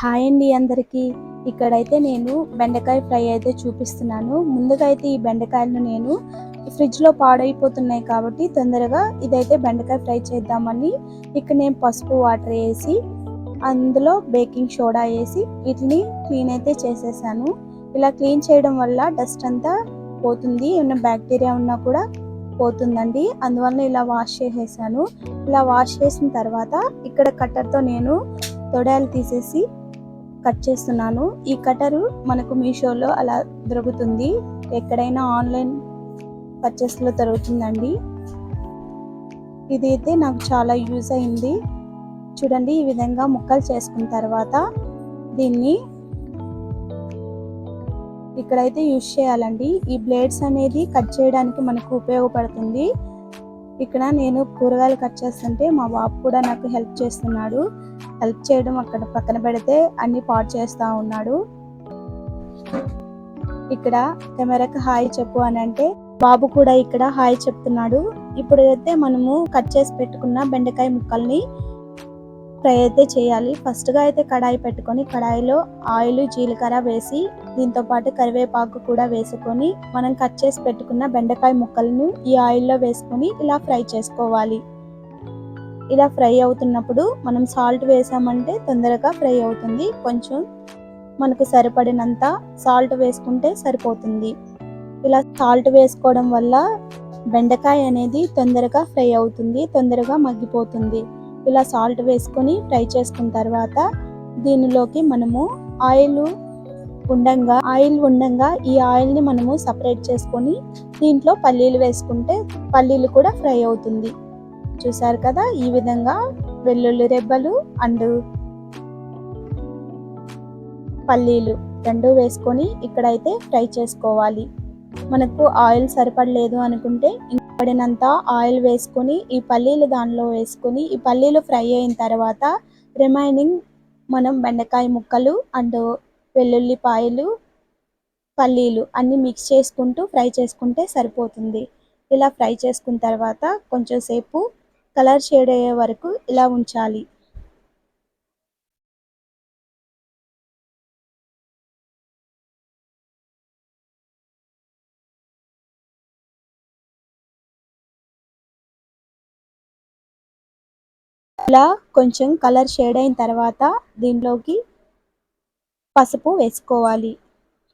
Hi అండి అందరికీ. ఇక్కడైతే నేను బెండకాయ ఫ్రై అయితే చూపిస్తున్నాను. ముందుగా అయితే ఈ బెండకాయలను నేను ఫ్రిడ్జ్లో పాడైపోతున్నాయి కాబట్టి తొందరగా ఇదైతే బెండకాయ ఫ్రై చేద్దామని ఇక్కడ నేను పసుపు వాటర్ వేసి అందులో బేకింగ్ సోడా వేసి వీటిని క్లీన్ అయితే చేసేసాను. ఇలా క్లీన్ చేయడం వల్ల డస్ట్ అంతా పోతుంది, ఏమైనా బ్యాక్టీరియా ఉన్నా కూడా పోతుందండి. అందువల్ల ఇలా వాష్ చేసేసాను. ఇలా వాష్ చేసిన తర్వాత ఇక్కడ కట్టర్తో నేను తొడాలు తీసేసి కట్ చేస్తున్నాను. ఈ కటరు మనకు మీషోలో అలా దొరుకుతుంది, ఎక్కడైనా ఆన్లైన్ పర్చేస్లో దొరుకుతుందండి. ఇది అయితే నాకు చాలా యూజ్ అయింది. చూడండి, ఈ విధంగా ముక్కలు చేసుకున్న తర్వాత దీన్ని ఇక్కడైతే యూజ్ చేయాలండి. ఈ బ్లేడ్స్ అనేది కట్ చేయడానికి మనకు ఉపయోగపడుతుంది. ఇక్కడ నేను కూరగాయలు కట్ చేస్తుంటే మా బాబు కూడా నాకు హెల్ప్ చేస్తున్నాడు. హెల్ప్ చేయడం అక్కడ పక్కన పెడితే అన్ని పాడు చేస్తూ ఉన్నాడు. ఇక్కడ కెమెరాకి హాయ్ చెప్పు అని అంటే బాబు కూడా ఇక్కడ హాయ్ చెప్తున్నాడు. ఇప్పుడు అయితే మనము కట్ చేసి పెట్టుకున్న బెండకాయ ముక్కల్ని ఫ్రై అయితే చేయాలి. ఫస్ట్గా అయితే కడాయి పెట్టుకొని కడాయిలో ఆయిల్ జీలకర్ర వేసి దీంతో పాటు కరివేపాకు కూడా వేసుకొని మనం కట్ చేసి పెట్టుకున్న బెండకాయ ముక్కలను ఈ ఆయిల్లో వేసుకొని ఇలా ఫ్రై చేసుకోవాలి. ఇలా ఫ్రై అవుతున్నప్పుడు మనం సాల్ట్ వేసామంటే తొందరగా ఫ్రై అవుతుంది. కొంచెం మనకు సరిపడినంత సాల్ట్ వేసుకుంటే సరిపోతుంది. ఇలా సాల్ట్ వేసుకోవడం వల్ల బెండకాయ అనేది తొందరగా ఫ్రై అవుతుంది, తొందరగా మగ్గిపోతుంది. ఇలా సాల్ట్ వేసుకొని ఫ్రై చేసుకున్న తర్వాత దీనిలోకి మనము ఆయిల్ ఉండంగా ఈ ఆయిల్ని మనము సపరేట్ చేసుకొని దీంట్లో పల్లీలు వేసుకుంటే పల్లీలు కూడా ఫ్రై అవుతుంది. చూసారు కదా, ఈ విధంగా వెల్లుల్లి రెబ్బలు అండ్ పల్లీలు రెండు వేసుకొని ఇక్కడైతే ఫ్రై చేసుకోవాలి. మనకు ఆయిల్ సరిపడలేదు అనుకుంటే పడినంత ఆయిల్ వేసుకొని ఈ పల్లీలు దానిలో వేసుకొని ఈ పల్లీలు ఫ్రై అయిన తర్వాత రిమైనింగ్ మనం బెండకాయ ముక్కలు అండ్ వెల్లుల్లిపాయలు పల్లీలు అన్నీ మిక్స్ చేసుకుంటూ ఫ్రై చేసుకుంటే సరిపోతుంది. ఇలా ఫ్రై చేసుకున్న తర్వాత కొంచెం సేపు కలర్ షేడ్ అయ్యే వరకు ఇలా ఉంచాలి. ఇలా కొంచెం కలర్ షేడ్ అయిన తర్వాత దీంట్లోకి పసుపు వేసుకోవాలి.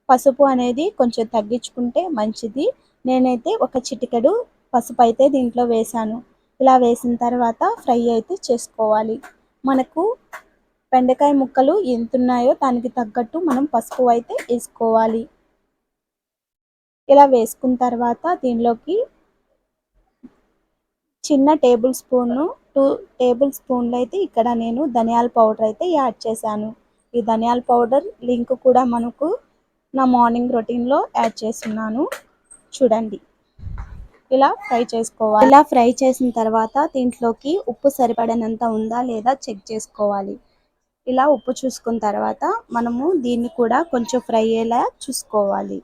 పసుపు అనేది కొంచెం తగ్గించుకుంటే మంచిది. నేనైతే ఒక చిటికెడు పసుపు అయితే దీంట్లో వేసాను. ఇలా వేసిన తర్వాత ఫ్రై అయితే చేసుకోవాలి. మనకు బెండకాయ ముక్కలు ఎంత ఉన్నాయో దానికి తగ్గట్టు మనం పసుపు అయితే వేసుకోవాలి. ఇలా వేసుకున్న తర్వాత దీనిలోకి చిన్న టేబుల్ స్పూను 2 టేబుల్ స్పూన్లు అయితే ఇక్కడ నేను ధనియాల పౌడర్ అయితే యాడ్ చేశాను. ఈ ధనియాల పౌడర్ లింక్ కూడా మనకు నా మార్నింగ్ రొటీన్లో యాడ్ చేస్తున్నాను. చూడండి, ఇలా ఫ్రై చేసుకోవాలి. ఇలా ఫ్రై చేసిన తర్వాత దీంట్లోకి ఉప్పు సరిపడినంత ఉందా లేదా చెక్ చేసుకోవాలి. ఇలా ఉప్పు చూసుకున్న తర్వాత మనము దీన్ని కూడా కొంచెం ఫ్రై అయ్యేలా చూసుకోవాలి.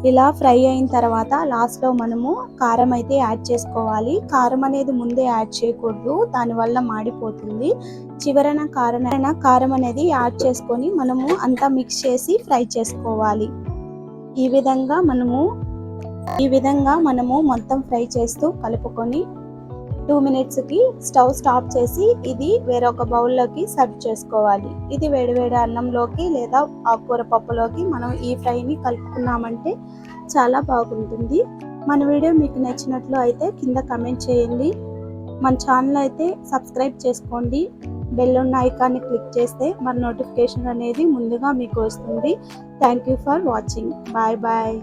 ఇలా ఫ్రై అయిన తర్వాత లాస్ట్లో మనము కారం అయితే యాడ్ చేసుకోవాలి. కారం అనేది ముందే యాడ్ చేయకూడదు, దానివల్ల మాడిపోతుంది. చివరన కారం అనేది యాడ్ చేసుకొని మనము అంతా మిక్స్ చేసి ఫ్రై చేసుకోవాలి. ఈ విధంగా మనము మొత్తం ఫ్రై చేస్తూ కలుపుకొని 2 మినిట్స్కి స్టవ్ స్టాప్ చేసి ఇది వేరొక బౌల్లోకి సర్వ్ చేసుకోవాలి. ఇది వేడివేడి అన్నంలోకి లేదా ఆకుకూర పప్పులోకి మనం ఈ ఫ్రైని కలుపుకున్నామంటే చాలా బాగుంటుంది. మన వీడియో మీకు నచ్చినట్లు అయితే కింద కమెంట్ చేయండి. మన ఛానల్ అయితే సబ్స్క్రైబ్ చేసుకోండి. బెల్ ఉన్న ఐకాన్ని క్లిక్ చేస్తే మన నోటిఫికేషన్ అనేది ముందుగా మీకు వస్తుంది. Thank you for watching. Bye bye.